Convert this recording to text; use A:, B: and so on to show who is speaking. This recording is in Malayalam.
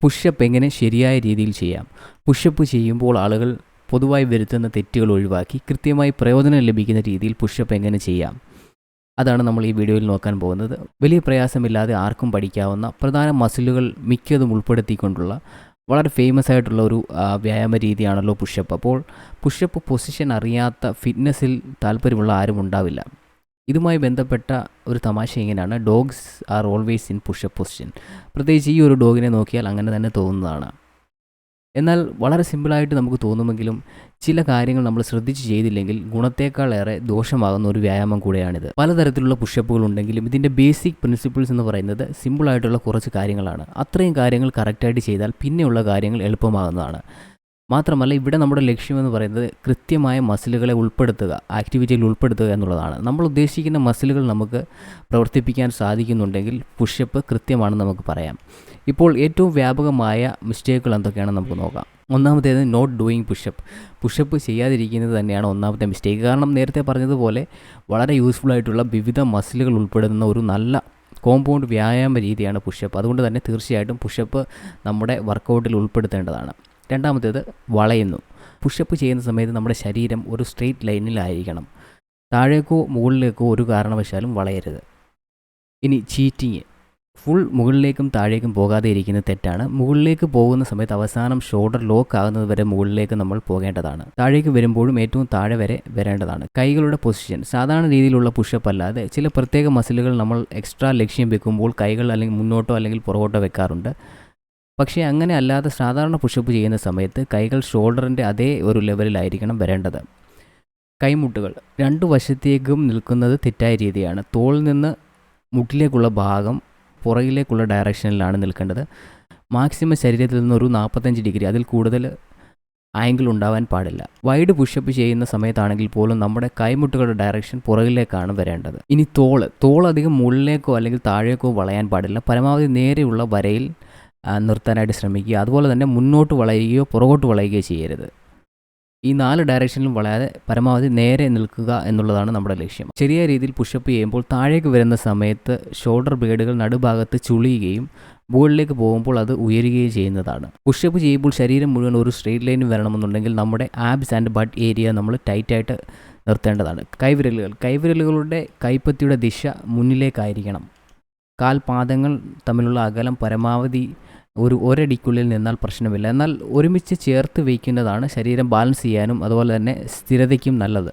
A: പുഷപ്പ് എങ്ങനെ ശരിയായ രീതിയിൽ ചെയ്യാം? പുഷപ്പ് ചെയ്യുമ്പോൾ ആളുകൾ പൊതുവായി വരുത്തുന്ന തെറ്റുകൾ ഒഴിവാക്കി കൃത്യമായി പ്രയോജനം ലഭിക്കുന്ന രീതിയിൽ പുഷപ്പ് എങ്ങനെ ചെയ്യാം? അതാണ് നമ്മൾ ഈ വീഡിയോയിൽ നോക്കാൻ പോകുന്നത്. വലിയ പ്രയാസമില്ലാതെ ആർക്കും പഠിക്കാവുന്ന പ്രധാന മസിലുകൾ മിക്കതും ഉൾപ്പെടുത്തിക്കൊണ്ടുള്ള വളരെ ഫേമസ് ആയിട്ടുള്ള ഒരു വ്യായാമ രീതിയാണല്ലോ പുഷപ്പ്. അപ്പോൾ പുഷപ്പ് പൊസിഷൻ അറിയാത്ത ഫിറ്റ്നസ്സിൽ താല്പര്യമുള്ള ആരും ഉണ്ടാവില്ല. ഇതുമായി ബന്ധപ്പെട്ട ഒരു തമാശ ഇങ്ങനെയാണ്: dogs are always in pushup position. പ്രത്യേകിച്ച് ഈ ഒരു ഡോഗിനെ നോക്കിയാൽ അങ്ങനെ തന്നെ തോന്നുന്നതാണ്. എന്നാൽ വളരെ സിമ്പിളായിട്ട് നമുക്ക് തോന്നുമെങ്കിലും ചില കാര്യങ്ങൾ നമ്മൾ ശ്രദ്ധിച്ച് ചെയ്തില്ലെങ്കിൽ ഗുണത്തേക്കാളേറെ ദോഷമാകുന്ന ഒരു വ്യായാമം കൂടെയാണിത്. പലതരത്തിലുള്ള പുഷപ്പുകൾ ഉണ്ടെങ്കിലും ഇതിൻ്റെ ബേസിക് പ്രിൻസിപ്പിൾസ് എന്ന് പറയുന്നത് സിമ്പിളായിട്ടുള്ള കുറച്ച് കാര്യങ്ങളാണ്. അത്രയും കാര്യങ്ങൾ കറക്റ്റായിട്ട് ചെയ്താൽ പിന്നെയുള്ള കാര്യങ്ങൾ എളുപ്പമാകുന്നതാണ്. മാത്രമല്ല ഇവിടെ നമ്മുടെ ലക്ഷ്യമെന്ന് പറയുന്നത് കൃത്യമായ മസിലുകളെ ഉൾപ്പെടുത്തുക, ആക്ടിവിറ്റിയിൽ ഉൾപ്പെടുത്തുക എന്നുള്ളതാണ്. നമ്മൾ ഉദ്ദേശിക്കുന്ന മസിലുകൾ നമുക്ക് പ്രവർത്തിപ്പിക്കാൻ സാധിക്കുന്നുണ്ടെങ്കിൽ പുഷപ്പ് കൃത്യമാണെന്ന് നമുക്ക് പറയാം. ഇപ്പോൾ ഏറ്റവും വ്യാപകമായ മിസ്റ്റേക്കുകൾ എന്തൊക്കെയാണെന്ന് നമുക്ക് നോക്കാം. ഒന്നാമത്തേത് നോട്ട് ഡൂയിങ് പുഷപ്പ്. പുഷപ്പ് ചെയ്യാതിരിക്കുന്നത് തന്നെയാണ് ഒന്നാമത്തെ മിസ്റ്റേക്ക്. കാരണം നേരത്തെ പറഞ്ഞതുപോലെ വളരെ യൂസ്ഫുൾ ആയിട്ടുള്ള വിവിധ മസിലുകൾ ഉൾപ്പെടുന്ന ഒരു നല്ല കോമ്പൗണ്ട് വ്യായാമ രീതിയാണ് പുഷപ്പ്. അതുകൊണ്ട് തന്നെ തീർച്ചയായിട്ടും പുഷപ്പ് നമ്മുടെ വർക്കൗട്ടിൽ ഉൾപ്പെടുത്തേണ്ടതാണ്. രണ്ടാമത്തേത് വളയുന്നു. പുഷപ്പ് ചെയ്യുന്ന സമയത്ത് നമ്മുടെ ശരീരം ഒരു സ്ട്രെയിറ്റ് ലൈനിലായിരിക്കണം. താഴേക്കോ മുകളിലേക്കോ ഒരു കാരണവശാലും വളയരുത്. ഇനി ചീറ്റിങ്. ഫുൾ മുകളിലേക്കും താഴേക്കും പോകാതെ ഇരിക്കുന്നത് തെറ്റാണ്. മുകളിലേക്ക് പോകുന്ന സമയത്ത് അവസാനം ഷോൾഡർ ലോക്ക് ആകുന്നത് വരെ മുകളിലേക്ക് നമ്മൾ പോകേണ്ടതാണ്. താഴേക്ക് വരുമ്പോഴും ഏറ്റവും താഴെ വരെ വരേണ്ടതാണ്. കൈകളുടെ പൊസിഷൻ സാധാരണ രീതിയിലുള്ള പുഷപ്പ് അല്ലാതെ ചില പ്രത്യേക മസിലുകൾ നമ്മൾ എക്സ്ട്രാ ലക്ഷ്യം വെക്കുമ്പോൾ കൈകൾ അല്ലെങ്കിൽ മുന്നോട്ടോ അല്ലെങ്കിൽ പുറകോട്ടോ വെക്കാറുണ്ട്. പക്ഷേ അങ്ങനെ അല്ലാതെ സാധാരണ പുഷപ്പ് ചെയ്യുന്ന സമയത്ത് കൈകൾ ഷോൾഡറിൻ്റെ അതേ ഒരു ലെവലിലായിരിക്കണം വരേണ്ടത്. കൈമുട്ടുകൾ രണ്ടു വശത്തേക്കും നിൽക്കുന്നത് തെറ്റായ രീതിയാണ്. തോളിൽ നിന്ന് മുട്ടിലേക്കുള്ള ഭാഗം പുറകിലേക്കുള്ള ഡയറക്ഷനിലാണ് നിൽക്കേണ്ടത്. മാക്സിമം ശരീരത്തിൽ നിന്നൊരു 45 ഡിഗ്രി അതിൽ കൂടുതൽ ആംഗിൾ ഉണ്ടാവാൻ പാടില്ല. വൈഡ് പുഷപ്പ് ചെയ്യുന്ന സമയത്താണെങ്കിൽ പോലും നമ്മുടെ കൈമുട്ടുകളുടെ ഡയറക്ഷൻ പുറകിലേക്കാണ് വരേണ്ടത്. ഇനി തോൾ അധികം മുകളിലേക്കോ അല്ലെങ്കിൽ താഴേക്കോ വളയാൻ പാടില്ല. പരമാവധി നേരെയുള്ള വരയിൽ നിർത്താനായിട്ട് ശ്രമിക്കുക. അതുപോലെ തന്നെ മുന്നോട്ട് വളയുകയോ പുറകോട്ട് വളയുകയോ ചെയ്യരുത്. ഈ 4 ഡയറക്ഷനിലും വളയാതെ പരമാവധി നേരെ നിൽക്കുക എന്നുള്ളതാണ് നമ്മുടെ ലക്ഷ്യം. ശരിയായ രീതിയിൽ പുഷപ്പ് ചെയ്യുമ്പോൾ താഴേക്ക് വരുന്ന സമയത്ത് ഷോൾഡർ ബ്ലേഡുകൾ നടുഭാഗത്ത് ചുളിയുകയും മുകളിലേക്ക് പോകുമ്പോൾ അത് ഉയരുകയും ചെയ്യുന്നതാണ്. പുഷപ്പ് ചെയ്യുമ്പോൾ ശരീരം മുഴുവൻ ഒരു സ്ട്രെയിറ്റ് ലൈനിൽ വരണമെന്നുണ്ടെങ്കിൽ നമ്മുടെ ആബ്സ് ആൻഡ് ബട്ട് ഏരിയ നമ്മൾ ടൈറ്റായിട്ട് നിർത്തേണ്ടതാണ്. കൈവിരലുകളുടെ കൈപ്പത്തിയുടെ ദിശ മുന്നിലേക്കായിരിക്കണം. കാൽപാദങ്ങൾ തമ്മിലുള്ള അകലം പരമാവധി ഒരടിക്കുള്ളിൽ നിന്നാൽ പ്രശ്നമില്ല. എന്നാൽ ഒരുമിച്ച് ചേർത്ത് വയ്ക്കുന്നതാണ് ശരീരം ബാലൻസ് ചെയ്യാനും അതുപോലെ തന്നെ സ്ഥിരതയ്ക്കും നല്ലത്.